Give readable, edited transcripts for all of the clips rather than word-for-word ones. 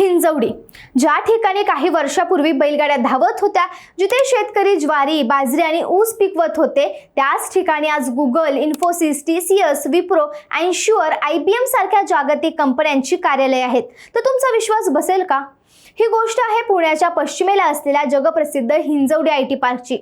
हिंजवडी, ज्या ठिकाणी काही वर्षापूर्वी बैलगाड्या धावत होत्या, जिथे शेतकरी ज्वारी, बाजरी आणि ऊस पिकवत होते, त्याच ठिकाणी आज Google, Infosys, TCS, Wipro, ensure, IBM सारख्या जागतिक कंपन्यांची कार्यालये आहेत. तर तुमचा विश्वास बसेल का? ही गोष्ट आहे पुण्याच्या पश्चिमेला असलेल्या जगप्रसिद्ध हिंजवडी IT पार्कची.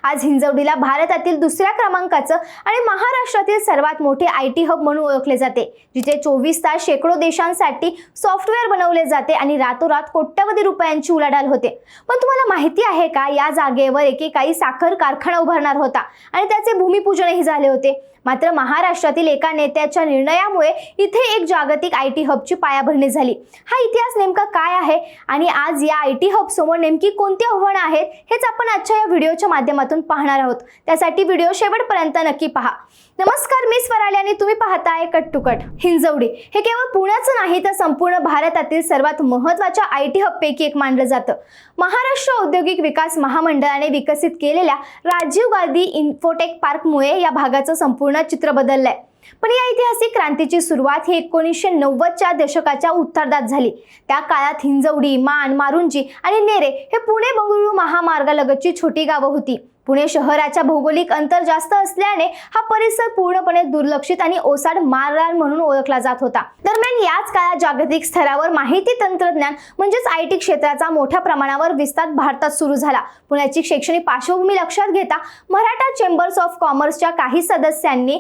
आज हिंजवडीला भारतातील दुसऱ्या क्रमांकाचं आणि महाराष्ट्रातील सर्वात मोठे IT हब म्हणून ओळखले जाते, जिथे 24 तास शेकडो देशांसाठी सॉफ्टवेअर बनवले जाते आणि रातोरात कोट्यवधी रुपयांची उलाढाल होते. पण तुम्हाला माहिती आहे का, या जागेवर एकेकाळी साखर कारखाना उभारणार होता आणि त्याचे भूमिपूजनही झाले होते. मात्र महाराष्ट्रातील एका नेत्याच्या निर्णयामुळे इथे एक जागतिक IT हबची पायाभरणी झाली. हा इतिहास नेमका काय आहे आणि आज या IT हब समोर नेमकी कोणती आव्हानं आहेत, हेच आपण आजच्या या व्हिडिओच्या माध्यमातून पाहणार आहोत. त्यासाठी व्हिडिओ शेवटपर्यंत नक्की पहा. नमस्कार, मी स्वराली आणि तुम्ही पाहताय कट टू कट. हिंजवडी हे केवळ पुण्याचं नाही, तर संपूर्ण भारतातील सर्वात महत्त्वाच्या IT हब पैकी एक मानलं जातं. महाराष्ट्र औद्योगिक विकास महामंडळाने विकसित केलेल्या राजीव गांधी इन्फोटेक पार्कमुळे या भागाचं संपूर्ण चित्र बदललंय. पण या ऐतिहासिक क्रांतीची सुरुवात ही 1990च्या दशकाच्या उत्तरार्धात झाली. त्या काळात हिंजवडी, मान, मारुंजी आणि नेरे हे पुणे बंगळुरू महामार्गालगतची छोटी गावं होती. पुणे शहराच्या भौगोलिक अंतर जास्त असल्याने हा परिसर पूर्णपणे दुर्लक्षित आणि ओसाड माररान म्हणून ओळखला जात होता. दरम्यान याच काळात जागतिक स्तरावर माहिती तंत्रज्ञान म्हणजेच IT क्षेत्राचा मोठ्या प्रमाणावर विस्तार भारतात सुरू झाला. पुण्याची शैक्षणिक पार्श्वभूमी लक्षात घेता मराठा चेंबर्स ऑफ कॉमर्सच्या काही सदस्यांनी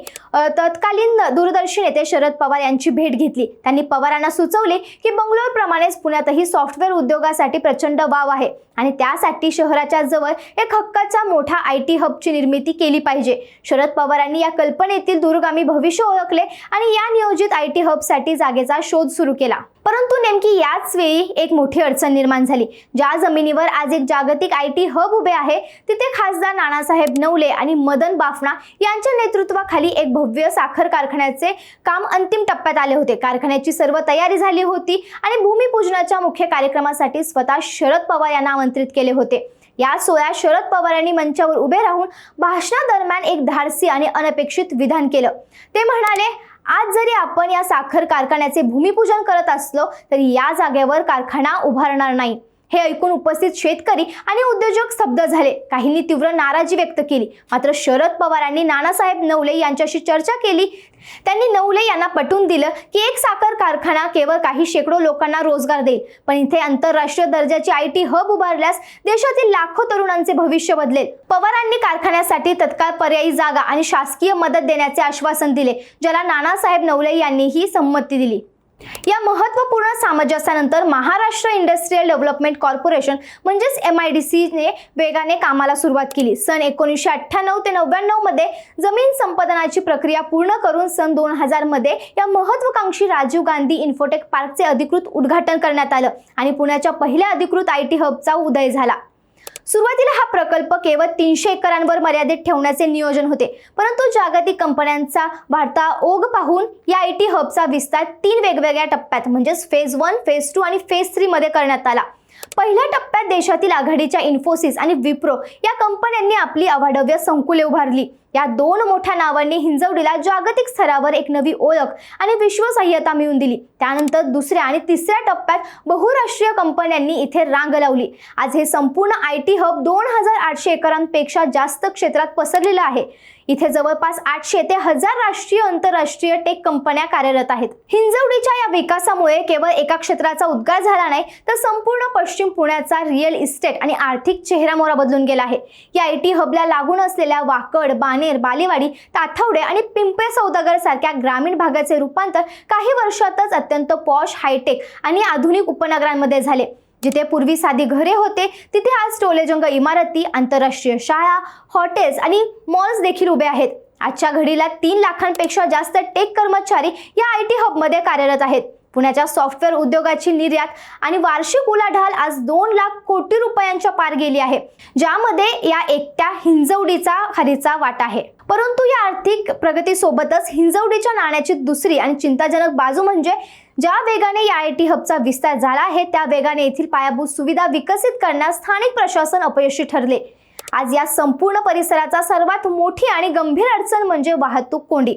तत्कालीन दूरदर्शी नेते शरद पवार यांची भेट घेतली. त्यांनी पवारांना सुचवले की बंगलोरप्रमाणेच पुण्यातही सॉफ्टवेअर उद्योगासाठी प्रचंड वाव आहे आणि त्यासाठी शहराच्या जवळ एक हक्काचा मोठा IT हबची निर्मिती केली पाहिजे. शरद पवारांनी या कल्पनेतील दूरगामी भविष्य ओळखले आणि या नियोजित IT हबसाठी जागेचा शोध सुरू केला. परंतु नेमकी याच वेळी एक मोठी अडचण निर्माण झाली. ज्या जमिनीवर आज एक जागतिक IT हब उभे आहे, तिथे खासदार नानासाहेब नवले आणि मदन बाफना यांच्या नेतृत्वाखाली एक भव्य साखर कारखान्याचे काम अंतिम टप्प्यात आले होते. कारखान्याची सर्व तयारी झाली होती आणि भूमिपूजनाच्या मुख्य कार्यक्रमासाठी स्वतः शरद पवार यांना आमंत्रित केले होते. या सोहळ्यात शरद पवारांनी मंचावर उभे राहून भाषणादरम्यान एक धाडसी आणि अनपेक्षित विधान केलं. ते म्हणाले, आज जरी आपण या साखर कारखान्याचे भूमिपूजन करत असलो तरी या जागेवर कारखाना उभारणार नाही. हे ऐकून उपस्थित शेतकरी आणि उद्योजक स्तब्ध झाले. काहींनी तीव्र नाराजी व्यक्त केली. मात्र शरद पवारांनी नानासाहेब नवले यांच्याशी चर्चा केली. त्यांनी नवले यांना पटवून दिलं की एक साखर कारखाना केवळ काही शेकडो लोकांना रोजगार देईल, पण इथे आंतरराष्ट्रीय दर्जाची IT हब उभारल्यास देशातील लाखो तरुणांचे भविष्य बदलेल. पवारांनी कारखान्यासाठी तत्काळ पर्यायी जागा आणि शासकीय मदत देण्याचे आश्वासन दिले, ज्याला नानासाहेब नवले यांनीही संमती दिली. या महत्त्वपूर्ण सामंजस्यानंतर महाराष्ट्र इंडस्ट्रियल डेव्हलपमेंट कॉर्पोरेशन म्हणजेच MIDC ने वेगाने कामाला सुरुवात केली. सन 1998 ते 99 मध्ये जमीन संपादनाची प्रक्रिया पूर्ण करून सन 2000 मध्ये या महत्त्वाकांक्षी राजीव गांधी इन्फोटेक पार्कचे अधिकृत उद्घाटन करण्यात आलं आणि पुण्याच्या पहिल्या अधिकृत IT हबचा उदय झाला. सुरुवातीला हा प्रकल्प केवळ 300 एकरांवर मर्यादित ठेवण्याचे नियोजन होते, परंतु जागतिक कंपन्यांचा वाढता ओघ पाहून या IT हबचा विस्तार 3 वेगवेगळ्या टप्प्यात म्हणजेच फेज 1, फेज 2 आणि फेज 3 मध्ये करण्यात आला. पहिल्या टप्प्यात देशातील आघाडीच्या इन्फोसिस आणि विप्रो या कंपन्यांनी आपली अवाढव्य संकुले उभारली. या दोन मोठ्या नावांनी हिंजवडीला जागतिक स्तरावर एक नवी ओळख आणि विश्वासार्हता मिळवून दिली. त्यानंतर दुसऱ्या आणि तिसऱ्या टप्प्यात बहुराष्ट्रीय कंपन्यांनी इथे रांग लावली. आज हे संपूर्ण IT हब 2800 एकरांपेक्षा जास्त क्षेत्रात पसरलेलं आहे. इथे जवळपास 800 ते 1000 राष्ट्रीय आंतरराष्ट्रीय टेक कंपन्या कार्यरत आहेत. हिंजवडीच्या या विकासामुळे केवळ एका क्षेत्राचा उद्गार झाला नाही, तर संपूर्ण पश्चिम पुण्याचा रिअल इस्टेट आणि आर्थिक चेहरामोहरा बदलून गेला आहे. या IT हबला लागून असलेल्या वाकड, बाणेर, बालेवाडी, ताथवडे आणि पिंपळे सौदागर सारख्या ग्रामीण भागाचे रूपांतर काही वर्षातच अत्यंत पॉश, हायटेक आणि आधुनिक उपनगरांमध्ये झाले. जिथे पूर्वी साधी घरे होते, तिथे आज टोलेजंग इमारती, आंतरराष्ट्रीय शाळा, हॉटेल्स आणि मॉल्स देखील उभे आहेत. आजच्या घडीला 3 लाखांपेक्षा जास्त टेक कर्मचारी या IT हबमध्ये कार्यरत आहेत. पुण्याच्या सॉफ्टवेअर उद्योगाची निर्यात आणि वार्षिक उलाढाल आज 2 लाख कोटी रुपयांच्या पार गेली आहे, ज्यामध्ये या एकट्या हिंजवडीचा खरीचा वाटा आहे. परंतु या आर्थिक प्रगतीसोबतच हिंजवडीच्या नाण्याची दुसरी आणि चिंताजनक बाजू म्हणजे ज्या वेगाने या IT हबचा विस्तार झाला आहे, त्या वेगाने येथील पायाभूत सुविधा विकसित करण्यास स्थानिक प्रशासन अपयशी ठरले. आज या संपूर्ण परिसराचा सर्वात मोठी आणि गंभीर अडचण म्हणजे वाहतूक कोंडी।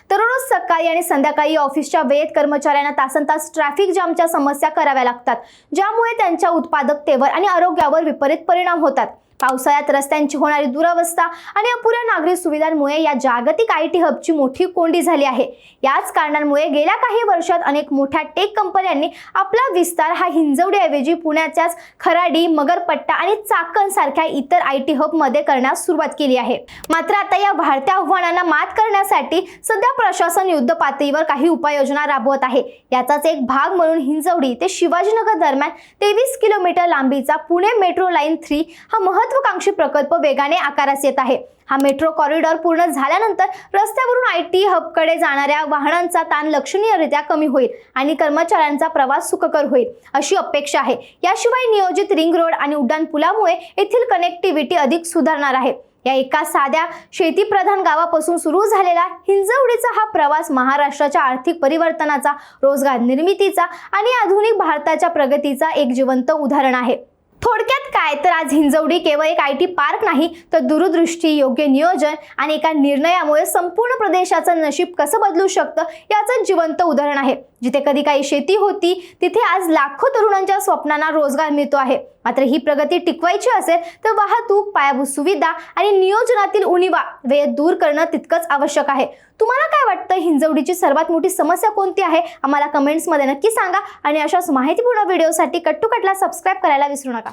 दररोज सकाळी आणि संध्याकाळी ऑफिसच्या वेळेत कर्मचाऱ्यांना तासनतास ट्रॅफिक जामच्या समस्या कराव्या लागतात, ज्यामुळे त्यांच्या उत्पादकतेवर आणि आरोग्यावर विपरीत परिणाम होतात। पावसाळ्यात रस्त्यांची होणारी दुरावस्था आणि अपुऱ्या नागरी सुविधांमुळे या जागतिक IT हबची मोठी कोंडी झाली आहे। याच कारणांमुळे गेल्या काही वर्षात अनेक मोठ्या टेक कंपन्यांनी आपला विस्तार हा हिंजवडीऐवजी पुण्याच्याच खराडी, मगरपट्टा आणि चाकण सारख्या इतर IT हब मध्ये करण्यास सुरुवात केली आहे। मात्र आता या वाढत्या आव्हानांना मात करण्यासाठी सध्या प्रशासन युद्ध पातळीवर काही उपाययोजना राबवत आहे। याचाच एक भाग म्हणून हिंजवडी ते शिवाजीनगर दरम्यान 23 किलोमीटर लांबीचा पुणे मेट्रो लाईन 3 हा महत्त्वाकांक्षी प्रकल्प वेगाने आकारास येत आहे। हा मेट्रो कॉरिडॉर पूर्ण झाल्यानंतर रस्त्यावरून IT हबकडे जाणाऱ्या वाहनांचा ताण लक्षणीयरित्या कमी होईल आणि कर्मचाऱ्यांचा प्रवास सुखकर होईल अशी अपेक्षा आहे। याशिवाय नियोजित रिंग रोड आणि उड्डाण पुलामुळे येथील कनेक्टिव्हिटी अधिक सुधारणार आहे। या एका साध्या शेतीप्रधान गावापासून सुरू झालेला हिंजवडीचा हा प्रवास महाराष्ट्राच्या आर्थिक परिवर्तनाचा, रोजगार निर्मितीचा आणि आधुनिक भारताच्या प्रगतीचा एक जिवंत उदाहरण आहे। थोडक्यात काय तर आज हिंजवडी केवळ एक IT पार्क नाही, तर दूरदृष्टी, योग्य नियोजन आणि एका निर्णयामुळे संपूर्ण प्रदेशाचं नशीब कसं बदलू शकतं याचं जिवंत उदाहरण आहे। जिथे कधी काही शेती होती, तिथे आज लाखो तरुणांच्या स्वप्नांना रोजगार मिळतो आहे। मात्र ही प्रगती टिकवायची असेल तर वाहतूक, पायाभूत सुविधा आणि नियोजनातील उणिवा वेळ दूर करणं तितकंच आवश्यक आहे। तुम्हाला काय वाटतं, हिंजवडीची सर्वात मोठी समस्या कोणती आहे? आम्हाला कमेंट्समध्ये नक्की सांगा आणि अशाच माहितीपूर्ण व्हिडिओसाठी कट टू कटला सबस्क्राईब करायला विसरू नका।